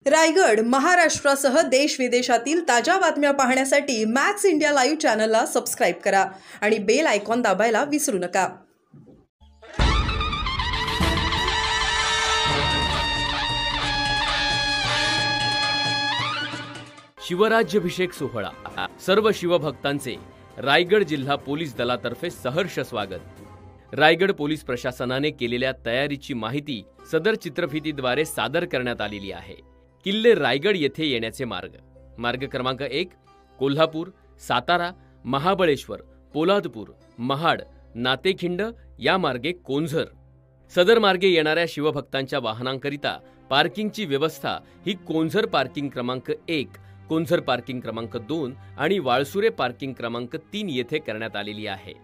रायगड महाराष्ट्रासह देश विदेशातील ताज्या बातम्या पाहण्यासाठी मॅक्स इंडिया लाईव्ह चॅनलला सबस्क्राइब करा आणि बेल आयकॉन दाबायला विसरू नका। शिवराज्याभिषेक सोहळा सर्व शिवभक्तांचे रायगड जिल्हा पोलीस दलातर्फे सहर्ष स्वागत। रायगड पोलीस प्रशासनाने केलेल्या तयारीची माहिती सदर चित्रफितीद्वारे सादर करण्यात आलेली आहे। किल्ले रायगड येथे येण्याचे मार्ग क्रमांक 1 कोल्हापूर, सातारा, महाबळेश्वर, पोलादपूर, महाड, नातेखिंड या मार्गे कोंझर। सदर मार्गे येणाऱ्या शिवभक्तांच्या वाहनांकरिता पार्किंगची व्यवस्था ही कोंझर पार्किंग क्रमांक 1, कोंझर पार्किंग क्रमांक 2 आणि वाळसुरे पार्किंग क्रमांक 3 येथे करण्यात आलेली आहे।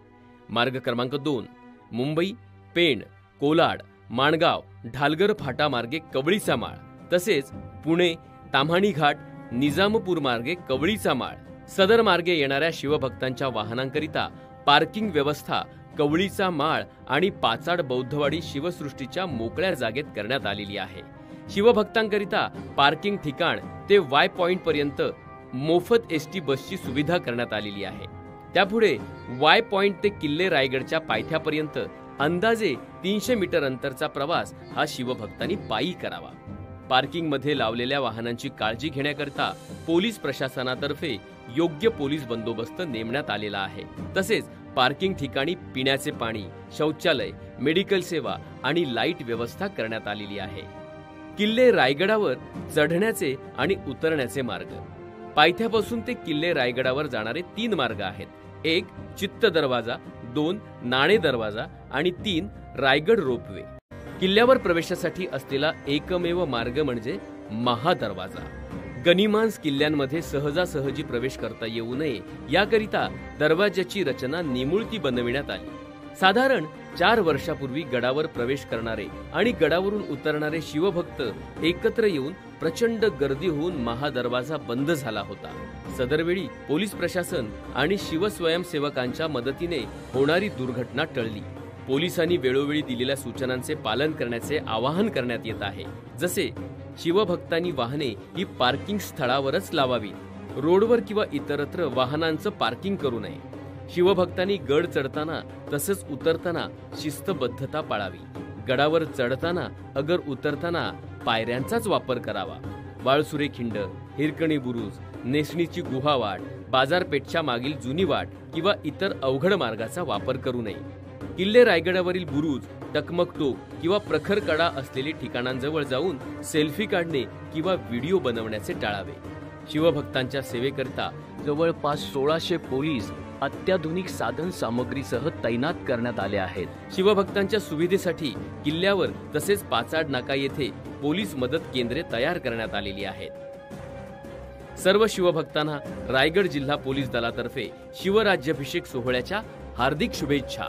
मार्ग क्रमांक 2 मुंबई, पेण, कोलाड, माणगाव, ढालगर फाटा मार्गे कवळीचा माळ, तसेच पुणे, ताम्हाणी घाट, निजामपूर मार्गे कवळीचा माळ। सदर मार्गे येणाऱ्या शिवभक्तांच्या वाहनांकरिता पार्किंग व्यवस्था कवळीचा माळ आणि पाचाड बौद्धवाडी शिवसृष्टीच्या मोकळ्या जागेत करण्यात आलेली आहे। शिवभक्तांकरिता पार्किंग ठिकाण ते वाय पॉइंट पर्यंत मोफत एसटी बसची सुविधा करण्यात आलेली आहे। त्यापुढे वाय पॉइंट ते किल्ले रायगडच्या पायथ्यापर्यंत अंदाजे 300 मीटर अंतरचा प्रवास हा शिवभक्तांनी पायी करावा। पार्किंग मध्ये लावलेल्या वाहनांची काळजी घेण्याकरता पोलीस प्रशासनातर्फे योग्य पोलीस बंदोबस्त नेमण्यात आलेला आहे। तसेच पार्किंग ठिकाणी पिण्याचे पाणी, शौचालय, मेडिकल सेवा आणि लाईट व्यवस्था करण्यात आलेली आहे। किल्ले रायगडावर चढण्याचे आणि उतरण्याचे मार्ग पायथ्यापासून ते किल्ले रायगडावर जाणारे 3 मार्ग आहेत। 1 चित्त दरवाजा, 2 नाणे दरवाजा आणि 3 रायगड रोपवे। किल्ल्यावर प्रवेशासाठी असलेला एकमेव मार्ग म्हणजे महादरवाजा। गनिमांस किल्ल्यांमध्ये सहजासहजी प्रवेश करता येऊ नये याकरिता दरवाजाची रचना निमुळती बनविण्यात आली। साधारण 4 वर्षापूर्वी गडावर प्रवेश करणारे आणि गडावरून उतरणारे शिवभक्त एकत्र येऊन प्रचंड गर्दी होऊन महादरवाजा बंद झाला होता। सदरवेळी पोलीस प्रशासन आणि शिवस्वयंसेवकांच्या मदतीने होणारी दुर्घटना टळली। पोलिसांनी वेळोवेळी दिलेल्या सूचनांचे पालन करण्याचे आवाहन करण्यात येत आहे। जसे शिवभक्तांनी वाहने ही पार्किंग स्थळावरच लावावी, रोडवर किंवा इतरत्र वाहनांचं पार्किंग करू नये। शिवभक्तांनी गड चढताना तसंच उतरताना शिस्तबद्धता पाळावी। गडावर चढताना अगर उतरताना पायऱ्यांचाच वापर करावा। वाळसुरे खिंड, हिरकणी बुरुज, नेसणीची गुहावाट, बाजारपेठच्या मागील जुनी वाट किंवा इतर अवघड मार्गाचा वापर करू नये। किल्ले रायगडावरील बुरुज, टकमक टोक किंवा प्रखर कडा असलेली ठिकाणांजवळ जाऊन सेल्फी काढणे किंवा व्हिडिओ बनवण्याचे टाळावे। शिवभक्तांच्या सेवेकरिता जवळपास 1600 पोलीस अत्याधुनिक साधन सामग्रीसह तैनात करण्यात आले आहेत। शिवभक्तांच्या सुविधेसाठी किल्ल्यावर तसेच पाचाड नाका येथे पोलीस मदत केंद्रे तयार करण्यात आलेली आहेत। सर्व शिवभक्तांना रायगड जिल्हा पोलीस दलातर्फे शिवराज्याभिषेक सोहळ्याच्या हार्दिक शुभेच्छा।